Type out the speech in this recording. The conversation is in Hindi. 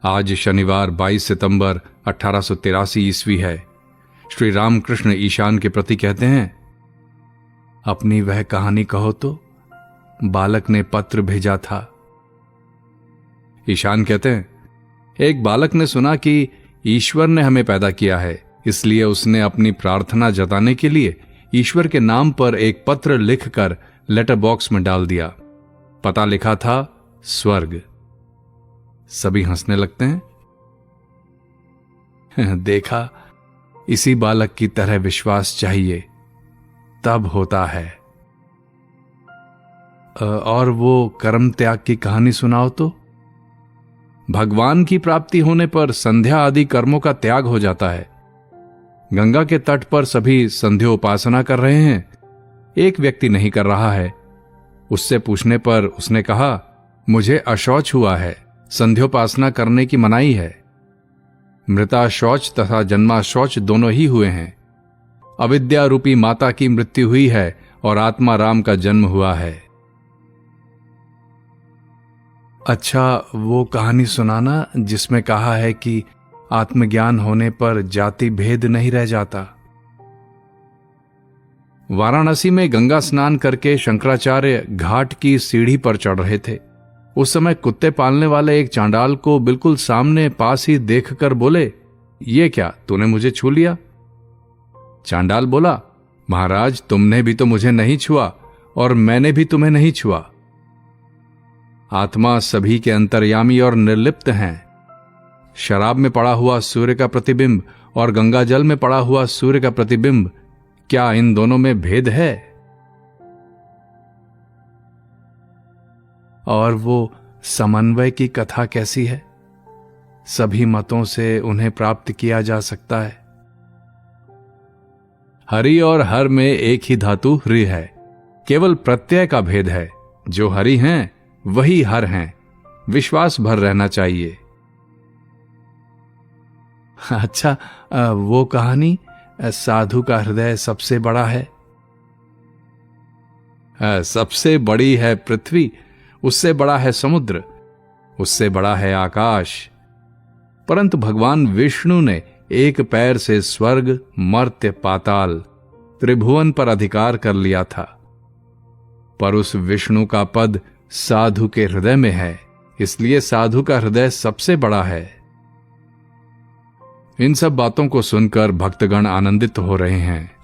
आज शनिवार 22 सितंबर 1883 ईस्वी है। श्री रामकृष्ण ईशान के प्रति कहते हैं, अपनी वह कहानी कहो तो, बालक ने पत्र भेजा था। ईशान कहते हैं, एक बालक ने सुना कि ईश्वर ने हमें पैदा किया है, इसलिए उसने अपनी प्रार्थना जताने के लिए ईश्वर के नाम पर एक पत्र लिखकर लेटर बॉक्स में डाल दिया। पता लिखा था स्वर्ग। सभी हंसने लगते हैं। देखा, इसी बालक की तरह विश्वास चाहिए, तब होता है। और वो कर्म त्याग की कहानी सुनाओ तो। भगवान की प्राप्ति होने पर संध्या आदि कर्मों का त्याग हो जाता है। गंगा के तट पर सभी संध्या उपासना कर रहे हैं, एक व्यक्ति नहीं कर रहा है। उससे पूछने पर उसने कहा, मुझे अशौच हुआ है, संध्योपासना करने की मनाही है। मृता शौच तथा जन्मा शौच दोनों ही हुए हैं। अविद्या रूपी माता की मृत्यु हुई है और आत्मा राम का जन्म हुआ है। अच्छा, वो कहानी सुनाना जिसमें कहा है कि आत्मज्ञान होने पर जाति भेद नहीं रह जाता। वाराणसी में गंगा स्नान करके शंकराचार्य घाट की सीढ़ी पर चढ़ रहे थे। उस समय कुत्ते पालने वाले एक चांडाल को बिल्कुल सामने पास ही देखकर बोले, ये क्या, तूने मुझे छू लिया? चांडाल बोला, महाराज, तुमने भी तो मुझे नहीं छुआ और मैंने भी तुम्हें नहीं छुआ। आत्मा सभी के अंतर्यामी और निर्लिप्त हैं। शराब में पड़ा हुआ सूर्य का प्रतिबिंब और गंगा जल में पड़ा हुआ सूर्य का प्रतिबिंब, क्या इन दोनों में भेद है? और वो समन्वय की कथा कैसी है? सभी मतों से उन्हें प्राप्त किया जा सकता है। हरि और हर में एक ही धातु हरि है, केवल प्रत्यय का भेद है। जो हरि हैं वही हर हैं। विश्वास भर रहना चाहिए। अच्छा, वो कहानी, साधु का हृदय सबसे बड़ा है। सबसे बड़ी है पृथ्वी, उससे बड़ा है समुद्र, उससे बड़ा है आकाश। परंतु भगवान विष्णु ने एक पैर से स्वर्ग, मर्त्य, पाताल, त्रिभुवन पर अधिकार कर लिया था। पर उस विष्णु का पद साधु के हृदय में है, इसलिए साधु का हृदय सबसे बड़ा है। इन सब बातों को सुनकर भक्तगण आनंदित हो रहे हैं।